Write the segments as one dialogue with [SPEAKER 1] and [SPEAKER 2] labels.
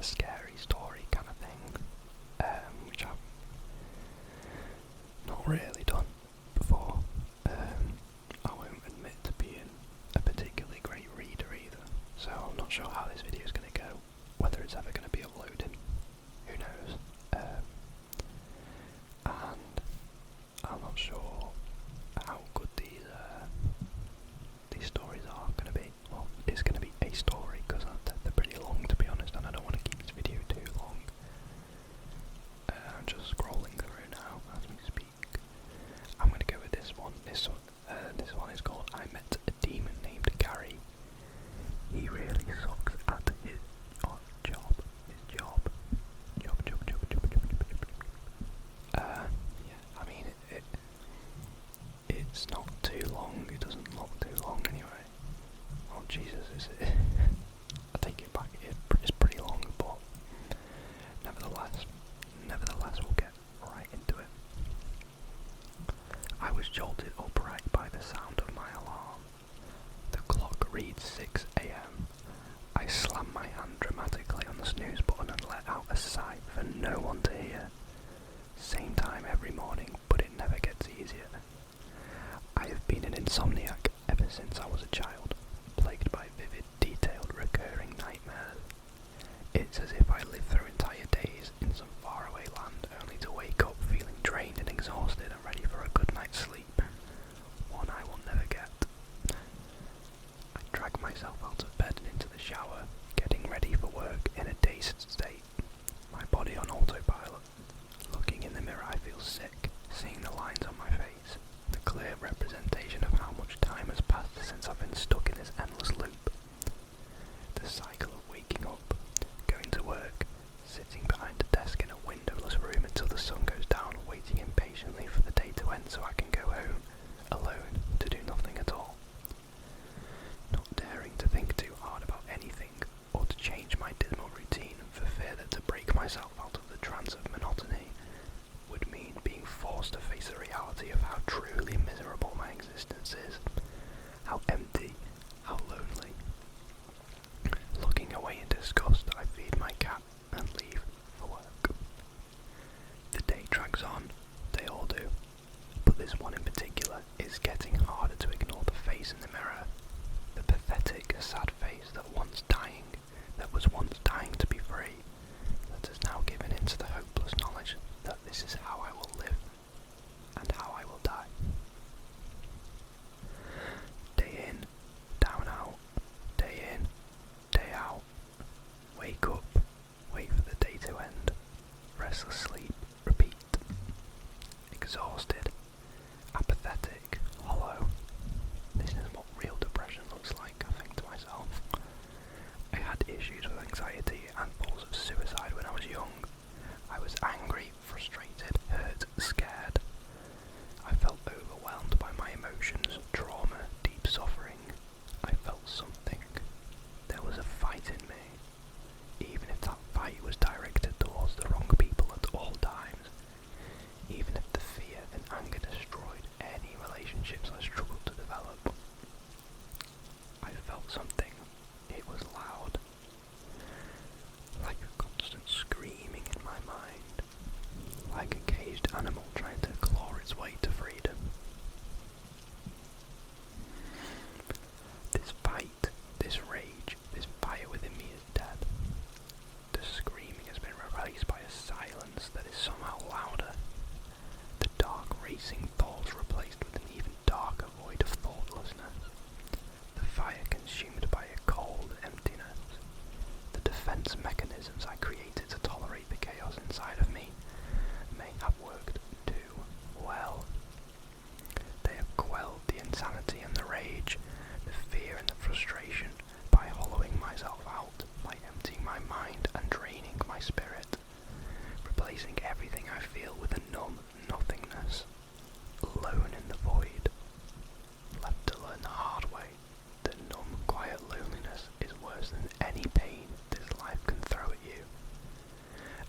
[SPEAKER 1] scary story kind of thing, which I've not really done before. I won't admit to being a particularly great reader either, so I'm not sure how this video is going to go, whether it's ever going to be uploaded, who knows. And I'm not sure how good these stories are going to be. Well, it's going to be a story because they're pretty long, to be honest, and I don't want to keep this video too long. I'm just scrolling through now as we speak. I'm going to go with this one. This one is called I Met a Demon Named Gary. He really sucks at his job. Yeah, I mean, it's not too long. It doesn't look too long anyway. Oh Jesus, is it? I take it back. It's pretty long, but nevertheless, we'll get right into it. I was jolted upright by the sound of my alarm. The clock reads 6 a.m. I slam my hand dramatically on the snooze button and let out a sigh for no one to hear. Same time every morning, but it never gets easier. I have been an insomniac ever since I was a child, plagued by vivid, detailed, recurring nightmares. It's as if I lived through entire days in some faraway land, only to wake up feeling drained and exhausted and ready for a good night's sleep, one I will never get. I drag myself out of bed and into the shower, getting ready for work in a dazed state, my body on autopilot. Looking in the mirror, I feel sick, seeing the lines on my face, the clear representation of how much time has passed since I've been stuck in this endless loop. The cycle of waking up, going to work, sitting behind a desk in a windowless room until the sun goes down, waiting impatiently for the day to end so I can go home, alone, to do nothing at all. Not daring to think too hard about anything, or to change my dismal routine for fear that to break myself out of the trance of monotony would mean being forced to face the reality of how truly miserable my existence is, how empty, how lonely. Looking away in disgust, I feed my cat and leave for work. The day drags on, they all do, but this one in particular is getting harder to ignore the face in the mirror, the pathetic, sad face that was once dying to be free, that has now given in to the hopeless knowledge that this is how I will live, and how I will die. Day in, down out, day in, day out, wake up, wait for the day to end, restless sleep, repeat. Exhausted, apathetic, hollow. This is what real depression looks like, I think to myself. I had issues with anxiety and thoughts of suicide when I was young. I was angry, frustrated, hurt, scared. I felt overwhelmed by my emotions, trauma, deep suffering. I felt something. There was a fight in me. Even if that fight was directed towards the wrong people at all times. Even if the fear and anger destroyed any relationships I struggled to develop. I felt something. It was loud. Like a constant screaming in my mind. Like a caged animal trying to claw its way to freedom. This fight, this rage, this fire within me is dead. The screaming has been replaced by a silence that is somehow louder. The dark racing thoughts replaced with an even darker void of thoughtlessness. The fire consumed by a cold emptiness. The defense mechanisms I created to tolerate the chaos inside of me may have worked too well. They have quelled the insanity and the rage, the fear and the frustration by hollowing myself out, by emptying my mind and draining my spirit, replacing everything I feel with a numb nothingness, alone in the void, left to learn the hard way that numb, quiet loneliness is worse than any pain this life can throw at you.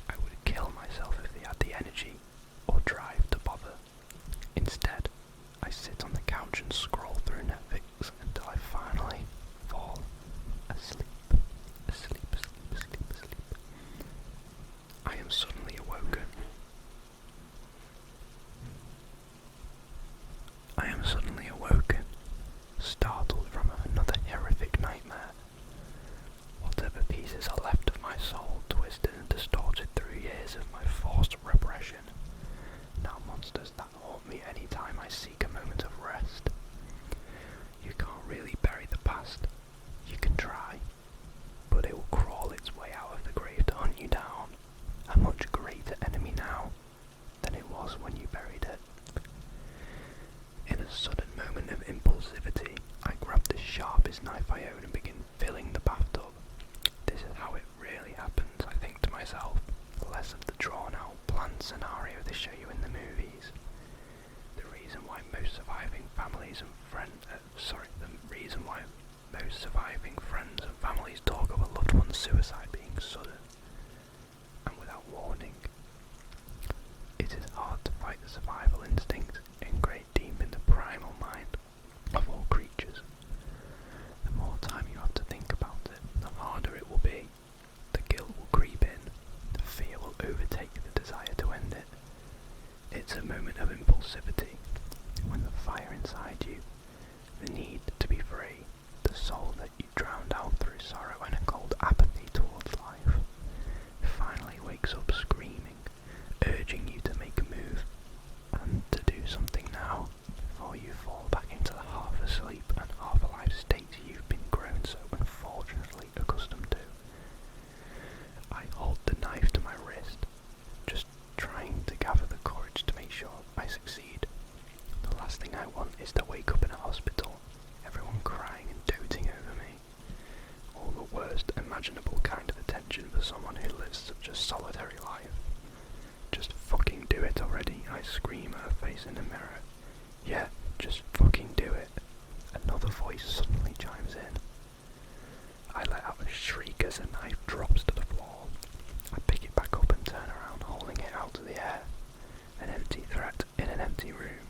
[SPEAKER 1] I would kill myself if I had the energy or drive to bother. Instead, I sit on the couch and scroll through Netflix until I finally fall asleep. Asleep, asleep, asleep, asleep. pieces are left of my soul, twisted and distorted through years of my forced repression. Now monsters that haunt me any time I seek a moment of rest. You can't really bury the past. You can try, but it will crawl its way out of the grave to hunt you down. A much greater enemy now than it was when you buried it. In a sudden moment of impulsivity, I grabbed the sharpest knife I own and begin filling the bathtub. This is how it really happens, I think to myself. Less of the drawn-out, planned scenario they show you in the movies. The reason why most surviving families and families talk of a loved one's suicide being sudden and without warning. It is hard to fight the survival instinct ingrained deep in the primal mind of all creatures. The more time you have to think about it, the harder it will be. The guilt will creep in, the fear will overtake the desire to end it. It's a moment of impulsivity, when the fire inside you, the need to be free, the soul that you drowned out through sorrow and a cold apathy towards life, finally wakes up screaming, urging you to make a move, and to do something now, before you fall back into the half-asleep and half-alive state you've been grown so unfortunately accustomed to. I hold the knife to my wrist, just trying to gather the courage to make sure I succeed. The last thing I want is to wake up in a hospital, everyone crying and doting over me. All the worst imaginable kind of attention for someone who lives such a solitary life. Just fucking do it already, I scream at her face in the mirror. Yeah, just fucking do it. Another voice suddenly chimes in. I let out a shriek as the knife drops to the floor. I pick it back up and turn around, holding it out to the air. An empty threat in an empty room.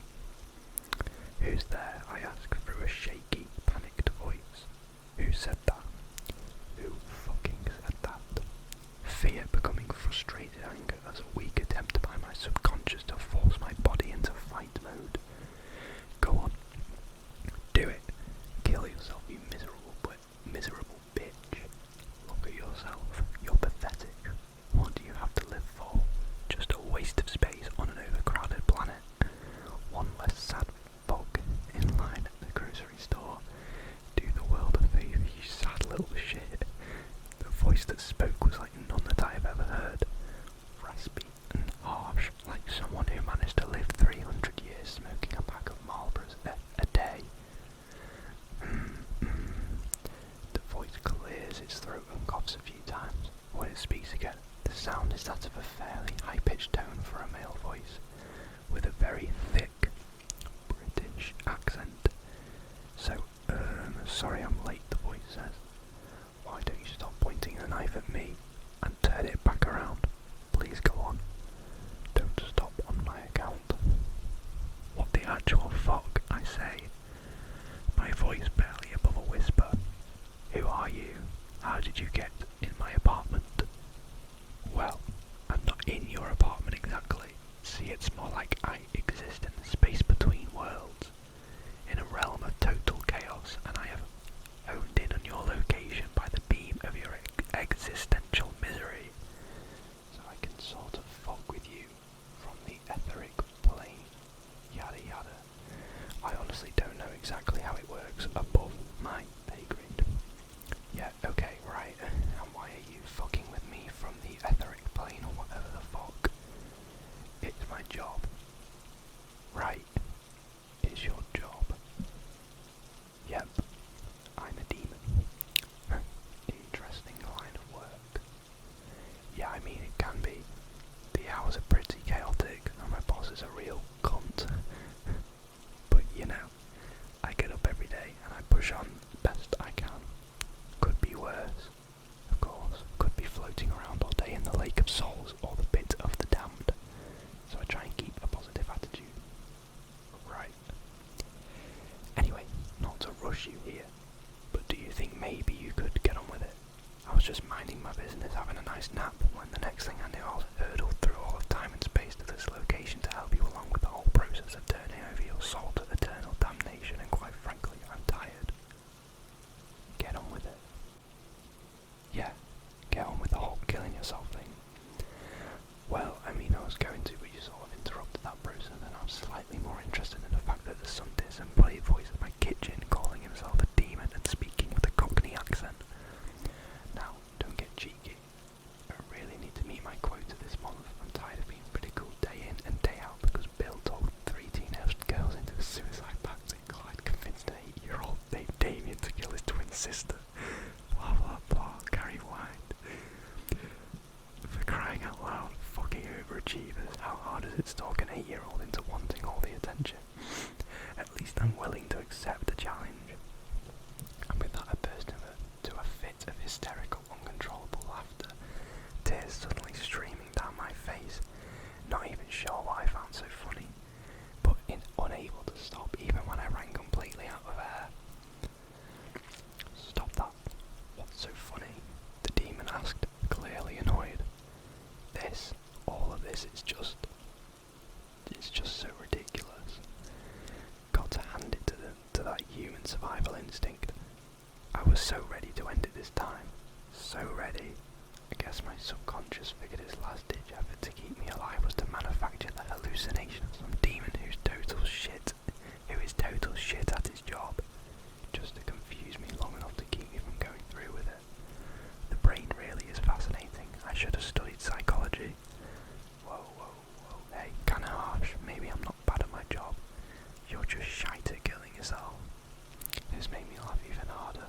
[SPEAKER 1] Who's there? I ask through a shaky, panicked voice. Who said that? Who fucking said that? Fear becoming frustrated anger as a weak attempt by my subconscious to force my body into fight mode. Go on. Do it. Kill yourself, you miserable bitch. Look at yourself. You're pathetic. What do you have to live for? Just a waste of space on an overcrowded planet. One less sad fog in line at the grocery store. Do the world a favour, you sad little shit. The voice that spoke was like none that I have ever heard. Raspy and harsh, like someone who managed to live 300 years smoking a pack of Marlboros a day. The voice clears its throat and coughs a few times. When it speaks again, the sound is that of a fairly high-pitched tone for a male voice, with a very thick British accent. So, sorry I'm late, the voice says. Why don't you stop pointing the knife at me and turn it back around? Please go on. Don't stop on my account. What the actual fuck, I say, my voice barely above a whisper. Who are you? How did you get in my apartment? Well, I'm not in your apartment exactly. See, it's more like I exist in the space between worlds, in a realm of total chaos, and I have honed in on your location by the beam of your existential misery, so I can sort of fuck with you from the etheric plane, yada yada. I honestly don't know exactly how it works above my pay grade. Yeah, okay, right, and why are you fucking with me from the etheric plane or whatever the fuck? It's my job. Right, it's your job. Yep, I'm a demon. Interesting line of work. Yeah, I mean it can be. The hours are pretty chaotic and my boss is a real cunt. But you know, I get up every day and I push on best I can. Could be worse, of course. Could be floating around all day in the lake of souls or the pit of the damned. So I try and keep a positive attitude. Right. Anyway, not to rush you here, but do you think maybe you could get on with it? I was just minding my business, having a nice nap, when the next thing I knew I was hurtled through all of time and space to this location to help you along with the whole process of turning over your soul to eternal damnation, and quite frankly, I'm tired. Get on with it. Yeah, it's talk an 8-year-old into wanting all the attention. At least I'm willing to accept the challenge. And with that I burst into a fit of hysterical, uncontrollable laughter, tears suddenly streaming down my face, not even sure what I found so funny, but unable to stop even when I ran completely out of air. "Stop that. What's so funny?" the demon asked, clearly annoyed. All of this it's just so ridiculous. Got to hand it to that human survival instinct. I was so ready to end it this time. So ready. I guess my subconscious figured its last-ditch effort to keep me alive was to manufacture the hallucination of some demon who is total shit at his job, just to confuse me long enough to keep me from going through with it. The brain really is fascinating. I should have studied psychology. Whoa, hey, kinda harsh. Maybe I'm not bad at my job. You're just shite at killing yourself. This made me laugh even harder.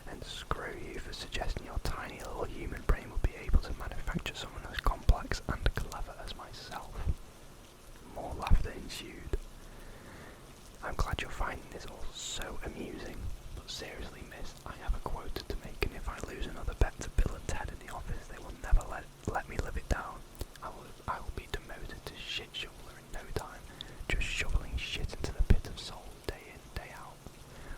[SPEAKER 1] And screw you for suggesting your tiny little human brain would be able to manufacture someone as complex and clever as myself. More laughter ensued. I'm glad you're finding this all so amusing, but seriously, miss, I have a quota to make, and if I lose another bet to Bill and Ted in the office, they will never let me live it down. I will be demoted to shit shoveler in no time, just shoveling shit into the pit of souls day in, day out,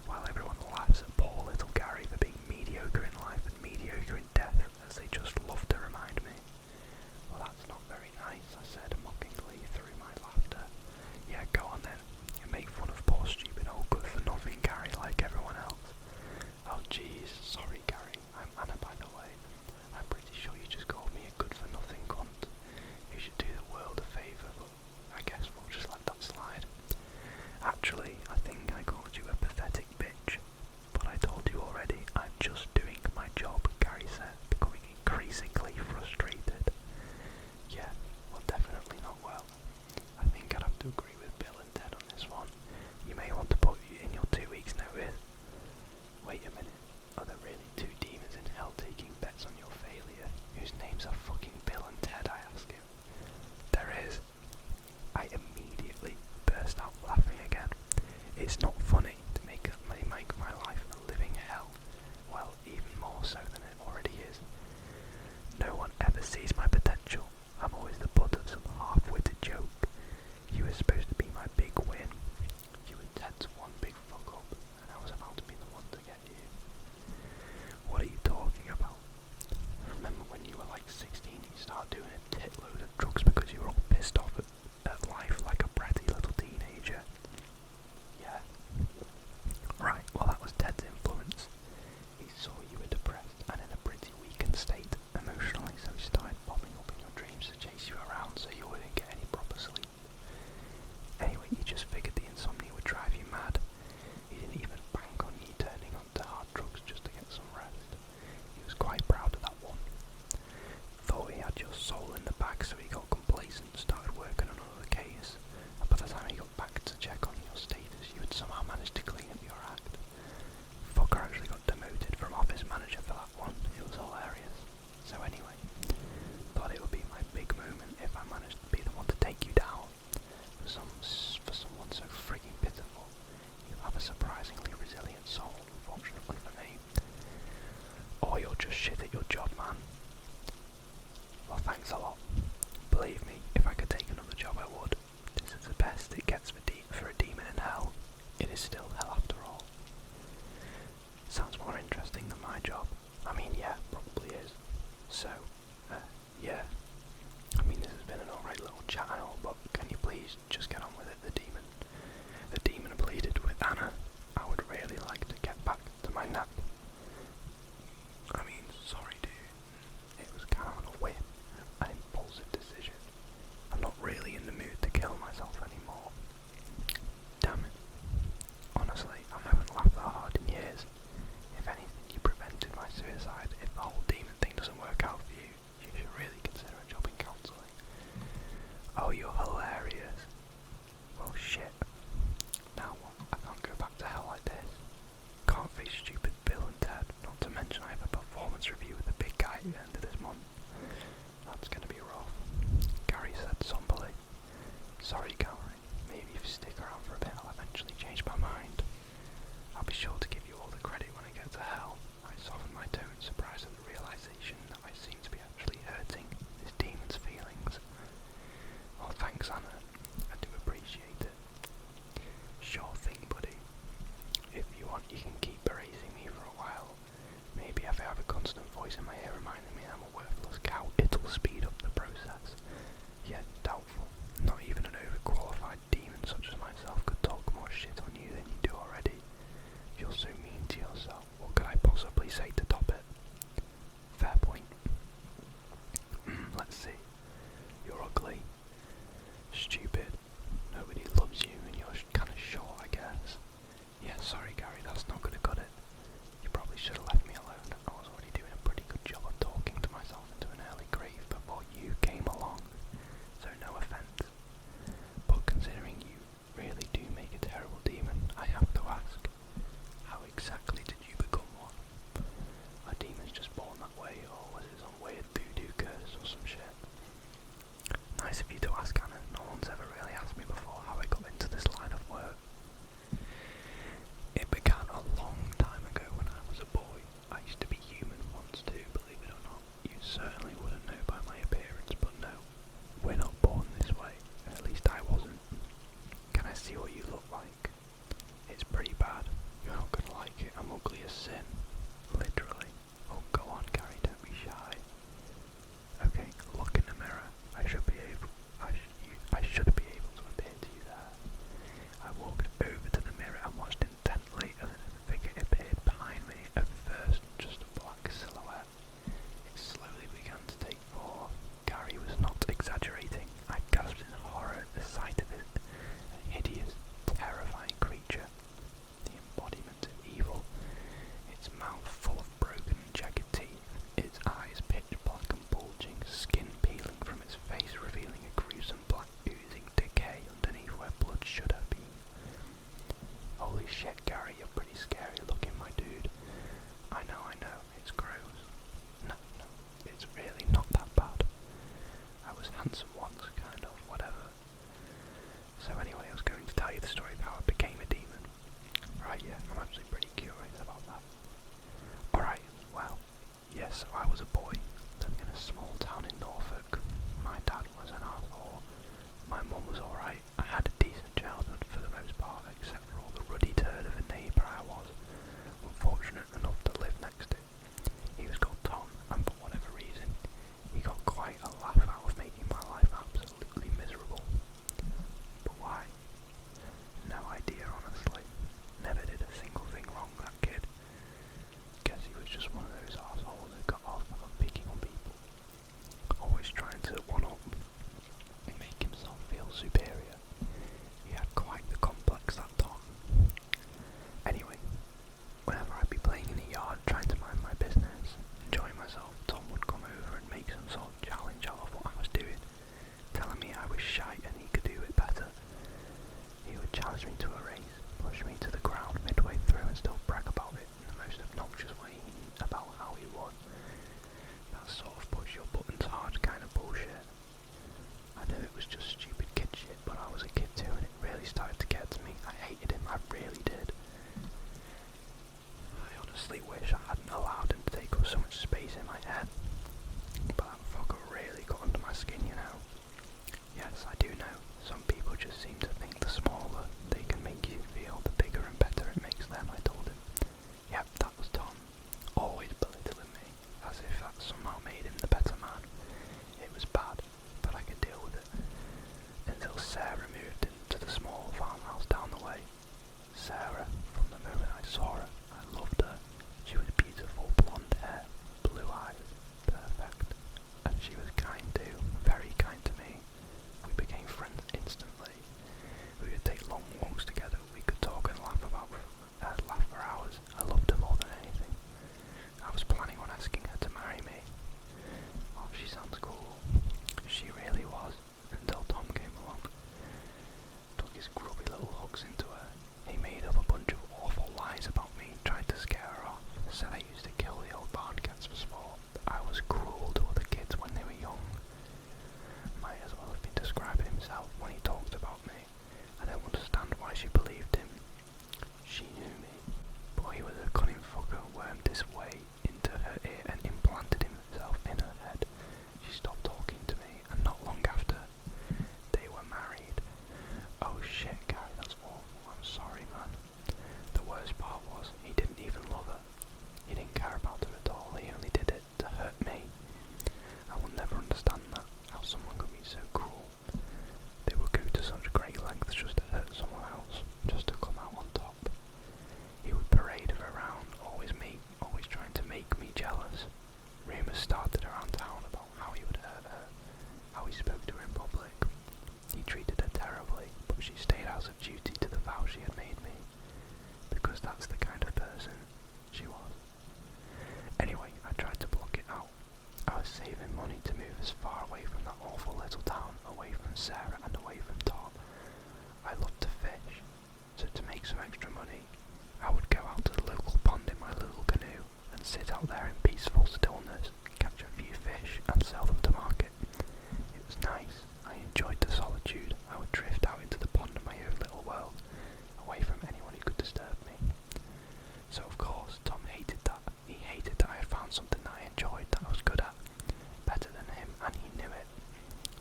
[SPEAKER 1] while everyone laughs at poor little Gary for being mediocre in life and mediocre in death, as they just love to remind me. Well, that's not very nice, I said mockingly through my laughter. Yeah, go on then. You make fun of poor stupid old good-for-nothing Gary like everyone else. Oh jeez, sorry Gary, I'm Anna by the way. I'm pretty sure you just called me a good-for-nothing cunt. You should do the world a favour, but I guess we'll just let that slide. Actually, I think I called you a pathetic bitch, but I told you already, I'm just doing my job, Gary said, becoming increasingly frustrated. Yeah, well definitely not well. I think I'd have to agree with Bill and Ted on this one. You may want to put in your 2 weeks notice. Wait a minute, are there really 2 demons in hell taking bets on your failure, whose names are fucking Bill and Ted, I ask him. There is. I immediately burst out laughing again. It's not funny to make my life a living hell. Well, even more so than it already is. No one ever sees my potential. I'm always the butt of some half-witted joke. You were supposed to be my big win. You and Ted's one big fuck up, and I was about to be the one to get you. What are you talking about? Remember when you were like 16 and you started doing a titload of drugs because you were all pissed off at life like a bratty little teenager? Yeah. Right, well that was Ted's influence. He saw you were depressed and in a pretty weakened state emotionally, so he started popping up in your dreams to chase you around so you wouldn't get any proper sleep. Anyway, he just figured the insomnia would drive you mad. He didn't even bank on you turning onto hard drugs just to get some rest. He was quite proud of that one. Thought he had your soul in the bag, so he got complacent and started working on another case. And by the time he got back to check on your status, you had somehow managed to clean up your act. Fucker actually got demoted from office manager for that one. It was hilarious. So anyway, thought it would be my big moment if I managed to be the one to take you down. For someone so frigging pitiful, you have a surprisingly resilient soul, unfortunately for me. Or you're just shit at your job, man. Well, thanks a lot. Believe me, if I could take another job I would. This is the best it gets for a demon in hell. It is still hell after all. Sounds more interesting than my job. I mean, yeah, probably is. So, yeah. I mean, this has been an alright little chat and all, but can you please just get on with it, the demon? The demon pleaded with Anna. I would really like to get back to my nap. I mean, sorry dude. It was kind of on a whim, an impulsive decision. I'm not really in the mood to kill myself anymore. Damn it. Honestly, I haven't laughed that hard in years. If anything, you prevented my suicide if the whole demon thing doesn't work out for you. speed up the process. Yet doubtful. Not even an overqualified demon such as myself could talk more shit on you than you do already. You're so mean to yourself. What could I possibly say to top it? Fair point. Let's see. You're ugly. Stupid. Nobody loves you and you're kinda short, I guess. Yeah, sorry Gary, that's not gonna cut it. You probably should have left me alone. I was already doing a pretty good job of talking to myself into an early grave before you came along. So no offense. But considering you really do make a terrible demon, I have to ask, how exactly did you become one? Are demons just born that way, or was it some weird voodoo curse or some shit? Nice of you to ask, Anna. No one's ever really asked me before how I got into this line of work. It began a long time ago when I was a boy. I used to be human once too, believe it or not. You certainly wouldn't know by my appearance, but no, we're not born this way. At least I wasn't. Can I see what you look like? It's pretty bad. You're not gonna like it. I'm ugly as sin. Literally. Oh, go on, Gary, don't be shy. Okay, look in the mirror. I should be able to appear to you there. I walked over to the mirror and watched intently as a figure appeared behind me. At first, just a black silhouette. It slowly began to take form. Gary was not exaggerating. I gasped in horror at the sight of it. A hideous, terrifying creature. The embodiment of evil. Its mouth full of broken and jagged teeth. Its eyes pitch black and bulging. Skin peeling from its face, revealing a gruesome black oozing decay underneath where blood should have been. Holy shit, Gary, you're pretty scary looking, my dude. I know, it's gross. No, it's really not that bad. I was handsome once, kind of, whatever. So anyway, I was going to tell you the story of how I became a demon. Right, yeah, I'm actually pretty curious about that. Alright, well, yes, I was a boy, living in a small town in Norfolk. My dad was an arsehole. My mum was alright. I had a decent childhood for the most part, except for all the ruddy turd of a neighbour I was unfortunate enough to live next to. He was called Tom, and for whatever reason, he got quite a laugh out of making my life absolutely miserable. But why? No idea, honestly. Never did a single thing wrong, that kid. Guess he was just one of those assholes who got off on picking on people. Always trying to one-up and make himself feel superior. He had quite the complex, that Tom. Anyway, whenever I'd be playing in the yard trying to mind my business, enjoying myself, Tom would come over and make some sort of challenge out of what I was doing, telling me I was shite and he could do it better. He would challenge me to a race, push me to the ground midway through and still brag about it in the most obnoxious way about how he won. That sort of push your buttons hard kind of bullshit. I knew it was just stupid kid shit, but I was a kid too and it really started to get to me. I hated him, I really did. I honestly wish I hadn't allowed him to take up so much space in my head. But that fucker really got under my skin, you know. Yes, I do know. Some people just seem to think the smaller they can make you feel, the bigger and better it makes them, I told him. Yep, that was Tom. Always belittling me, as if that somehow made him the better man. It was bad, but I could deal with it. Until Sarah moved into the small farmhouse down the way. Sarah, from the moment I saw her, I loved her. She was beautiful, blonde hair, blue eyes, perfect. And she was kind too, very kind to me. We became friends instantly. We would take long walks together. We could talk and laugh for hours. I loved her more than anything. I was planning on asking her to marry me. Oh, she sounds cool. She really was, until Tom came along. Took his grubby little hooks into her. He made up a bunch of awful lies about me, tried to scare her off, said I used to kill the old barn cats for sport. I was cruel to other kids when they were young. Might as well have been describing himself when he talked about me. I don't understand why she believed him. She knew me, but he was a cunning fucker who wormed his way into her ear and implanted himself in her head. She stopped talking to me, and not long after, they were married. Oh shit, Gary, that's awful. I'm sorry, man. The worst part was, he didn't even love her. He didn't care about her at all. He only did it to hurt me. I will never understand as far away from that awful little town, away from Sarah and away from Tom. I loved to fish, so to make some extra money, I would go out to the local pond in my little canoe and sit out there in peaceful stillness, catch a few fish and sell them to market. It was nice. I enjoyed the solitude. I would drift out into the pond in my own little world, away from anyone who could disturb me. So of course, Tom hated that. He hated that I had found something that I enjoyed, that I was good at, better than him, and he knew it.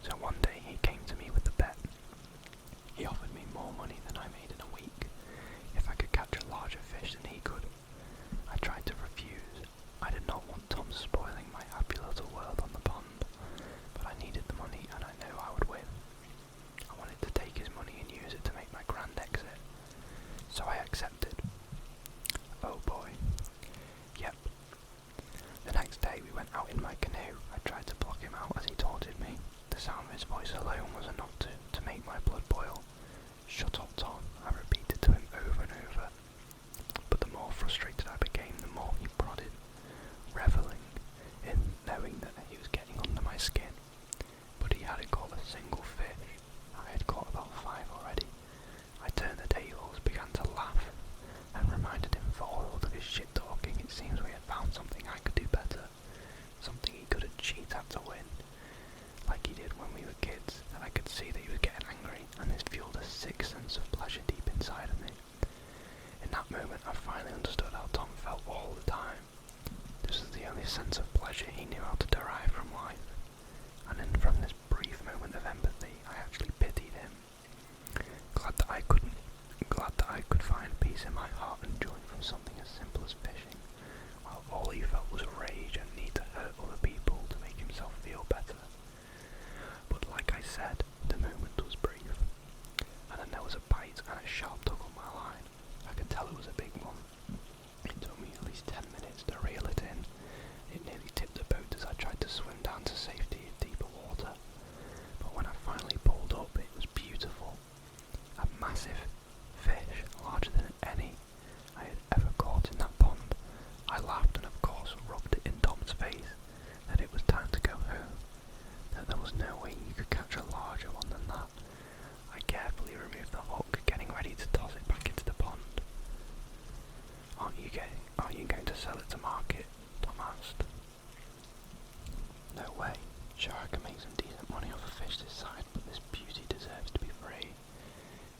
[SPEAKER 1] So one day he came to me with a bet. He offered me more money than I made in a week if I could catch a larger fish than he could. I tried to refuse. I did not want Tom spoiling my happy little world on the pond, but I needed the money and I knew I would win. I wanted to take his money and use it to make my grand exit, so I accepted. Oh boy. Yep. The next day we went out in my canoe. I tried to block him out as he taunted me. The sound of his voice alone was enough to make my blood boil. "Shut up, Tom," I repeated to him over and over. But the more frustrated I became, the more he prodded, revelling in knowing that he was getting under my skin. But he hadn't caught a single fish. I had caught about 5 already. I turned the tables, began to laugh, and reminded him for all of his shit talking, it seems we had found something I could do better, something he couldn't cheat at to win, like he did when we were kids, and I could see that he was getting angry, and this fueled a sick sense of pleasure deep inside of me. In that moment I finally understood how Tom felt all the time. This was the only sense of pleasure he knew how to derive from life, and then from this brief moment of empathy I actually pitied him. Glad that I could find peace in my heart and joy from something as simple as fishing, while all he felt was rage and need to hurt other people to make himself feel better. But like I said, the moment was brief, and then there was a bite and a sharp tug on my line. I could tell it was a big one. It took me at least 10 minutes to reel it in. It nearly tipped the boat as I tried to swim down to safety in deeper water. But when I finally pulled up, it was beautiful. A massive fish, larger than any I had ever caught in that pond. I laughed and of course rubbed it in Tom's face that it was time to go home, that there was no way you could catch a larger one than that. I carefully removed the hook, getting ready to toss it back into the pond. Aren't you going to sell it to market?" Tom asked. "No way. Sure, I can make some decent money off a fish this size, but this beauty deserves to be free.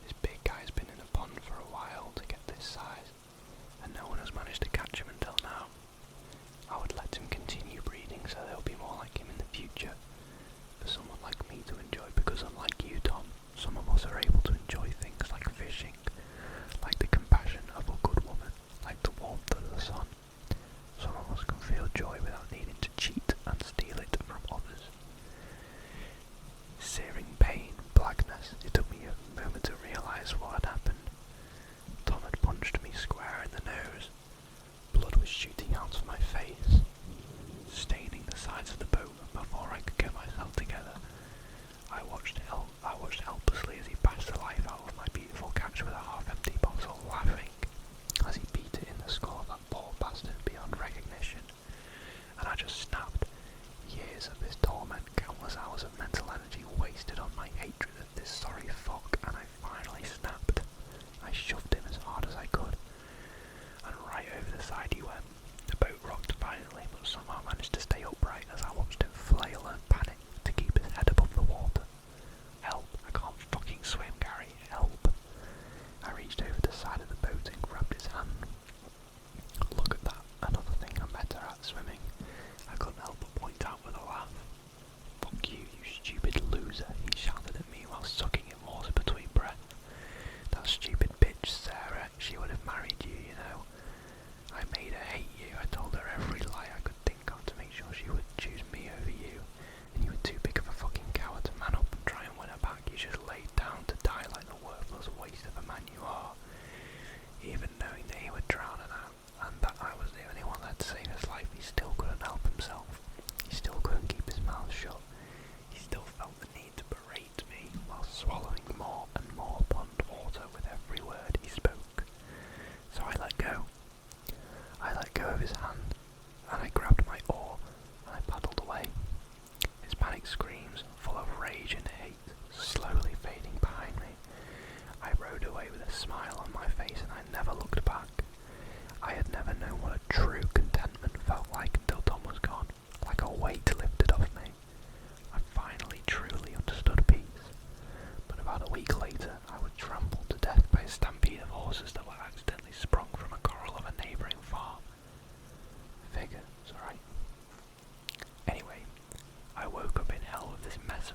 [SPEAKER 1] This big guy's been in a pond for a while to get this size, and no one has managed to catch him until now. I would let him continue breeding so there'll be more like him in the future, for someone like me to enjoy, because unlike you, Tom, some of us are able to enjoy things like fishing, like the compassion of a good woman, like the warmth of the sun. Some of us can feel joy without needing to cheat and steal it from others.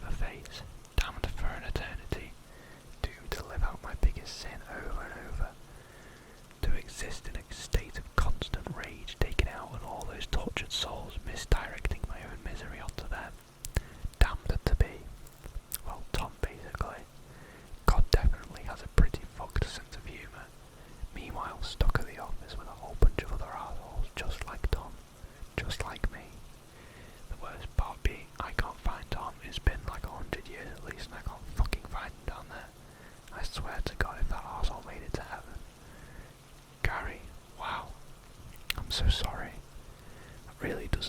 [SPEAKER 1] of a face, damned for an eternity, doomed to live out my biggest sin over and over, to exist in a state of constant rage, taking out on all those tortured souls, misdirecting my own misery onto them, damned to be, well, Tom basically. God definitely has a pretty fucked sense of humour. Meanwhile, stuck at the office with a whole bunch of other assholes just like Tom, just like me. The worst part being, I can't find Tom. It's been like 100 years at least, and I can't fucking find him down there. I swear to God, if that arsehole made it to heaven. Gary, wow. I'm so sorry. That really does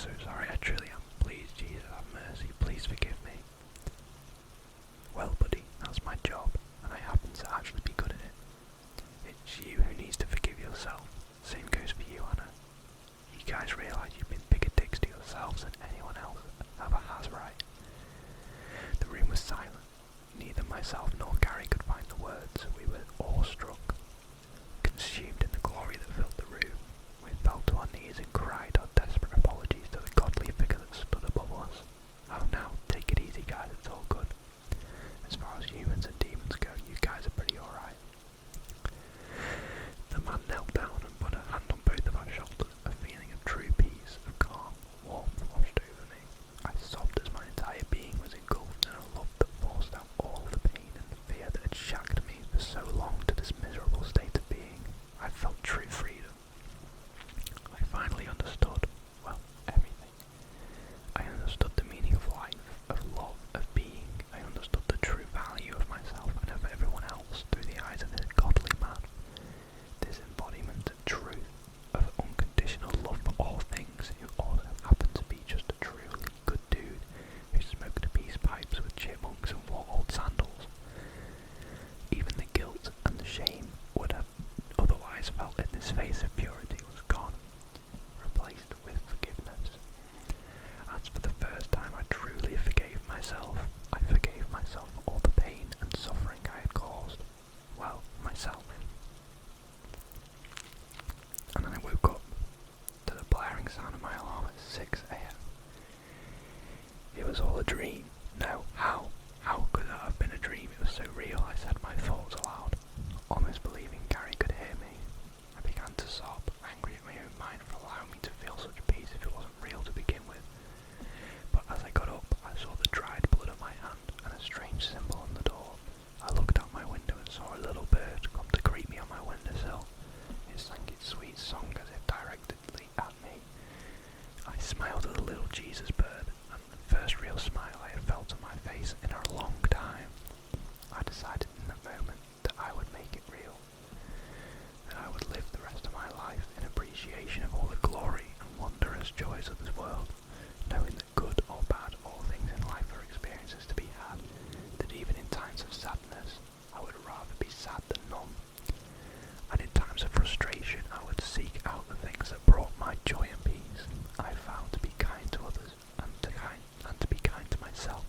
[SPEAKER 1] so sorry, I truly am. Please, Jesus, have mercy, please forgive me. Well, buddy, that's my job, and I happen to actually be good at it. It's you who needs to forgive yourself. Same goes for you, Anna. You guys realise you've been bigger dicks to yourselves than anyone else ever has, right? The room was silent. Neither myself nor Gary could find the words. We were awestruck, consumed in the glory that filled the room. We fell to our knees and cried our desperate apologies to the godly figure that stood above us. Oh, now, take it easy, guys, it's all good. As far as humans and demons go, you guys are pretty alright. The man knelt down and put a hand on both of our shoulders. A feeling of true peace, of calm, warmth washed over me. I sobbed as my entire being was engulfed in a love that forced out all the pain and fear that had shacked me for so long to this miserable state of being. I felt true freedom. I finally understood, well, everything. I understood the meaning of life, of love, of being. I understood the true value of myself and of everyone else through the eyes of this godly man. This embodiment of truth, of unconditional love for all things, who also happened to be just a truly good dude who smoked peace pipes with chipmunks and wore old sandals. Even the guilt and the shame would have otherwise felt in this face of purity was gone, replaced with forgiveness. As for the first time I truly forgave myself, I forgave myself for all the pain and suffering I had caused. Well, myself. And then I woke up to the blaring sound of my alarm at 6 a.m. It was all a dream. No, how? How could that have been a dream? It was so real. I said my thoughts aloud, almost believing Gary could hear me. I began to sob, angry at my own mind for allowing me to feel such peace if it wasn't real to begin with. But as I got up, I saw the dried blood on my hand and a strange symbol on the door. I looked out my window and saw a little bird come to greet me on my windowsill. It sang its sweet song as if directly at me. I smiled at the little Jesus bird, and the first real smile I had felt on my face in a long time. I decided in that moment that I would make it real, that I would live the rest of my life in appreciation of all the glory and wondrous joys of this world, knowing that good or bad, all things in life are experiences to be had, that even in times of sadness, I would rather be sad than numb, and in times of frustration, I would seek out the things that brought my joy and peace. I found to be kind to others and to be kind to myself.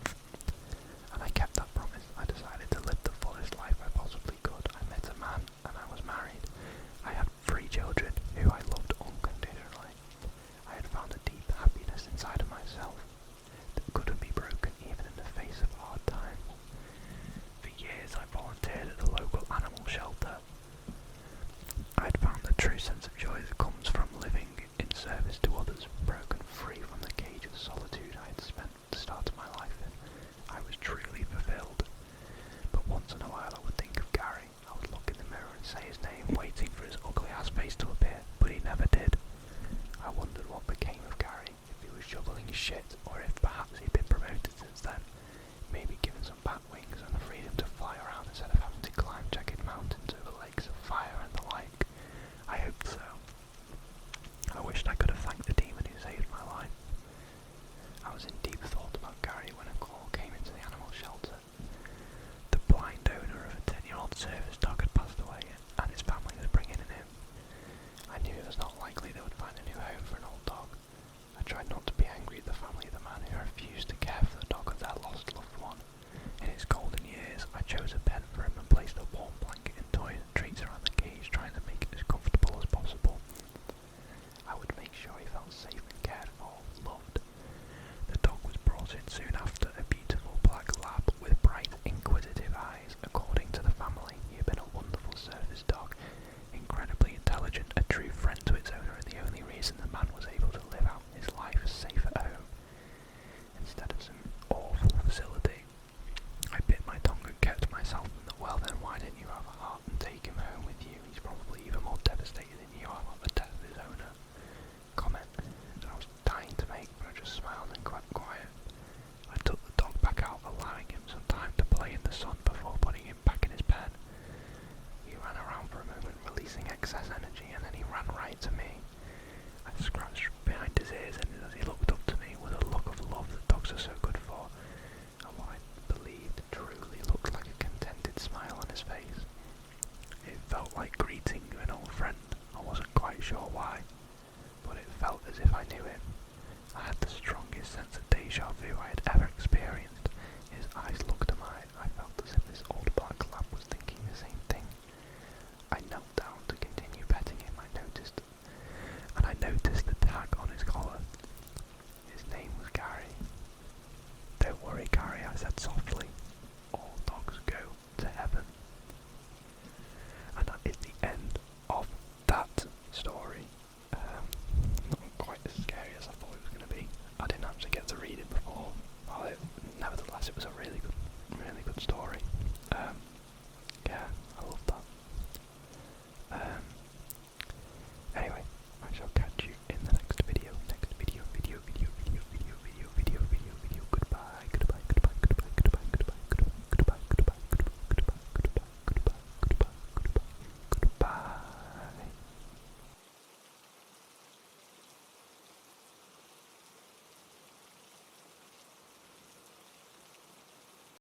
[SPEAKER 1] And I kept that promise. I decided to live the fullest life I possibly could. I met a man and I was married. I had 3 children who I loved unconditionally. I had found a deep happiness inside of myself that couldn't be broken even in the face of hard times. For years I volunteered at the local animal shelter. I had found the true sense of joy that comes from living in service to others, broken free from the cage of solitude I had spent the start of my life in. I was truly fulfilled. But once in a while I would think of Gary. I would look in the mirror and say his name, waiting for his ugly ass face to appear, but he never did. I wondered what became of Gary, if he was shoveling his shit, or if perhaps he'd been promoted since then, maybe given some bat wings and the freedom to fly around instead of having to climb jagged mountains over lakes of fire and the like. I hoped so. I wished I could have thanked the demon who saved my life. I was in deep thought about Gary when a call came into the animal shelter. The blind owner of a 10-year-old service dog had passed away, and his family was bringing in him. I knew it was not likely they would find a new home for an old dog. I tried not to be angry at the family of the man who refused to care for the dog of their lost loved one. In his golden years, I chose a bed for him and placed a warm blanket and toys and treats around the cage, trying to make it as comfortable as possible. I would make sure he felt safe and cared for, loved. The dog was brought in soon after, a beautiful black lab with bright, inquisitive eyes. According to the family, he had been a wonderful service dog, incredibly intelligent, a true friend to its owner, and the only reason the man was able to live out his life safe at home, instead of some awful facility. I bit my tongue and kept myself from the well then why didn't you have a heart and take him home with you? He's probably even more devastated than you are about the death of his owner. Comment that I was dying to make, but I just smiled and kept quiet. I took the dog back out, allowing him some time to play in the sun before putting him back in his pen. He ran around for a moment, releasing excess energy, and then he ran right to me. I scratched behind his ears, and as he looked sure why, but it felt as if I knew him. I had the strongest sense of deja vu I had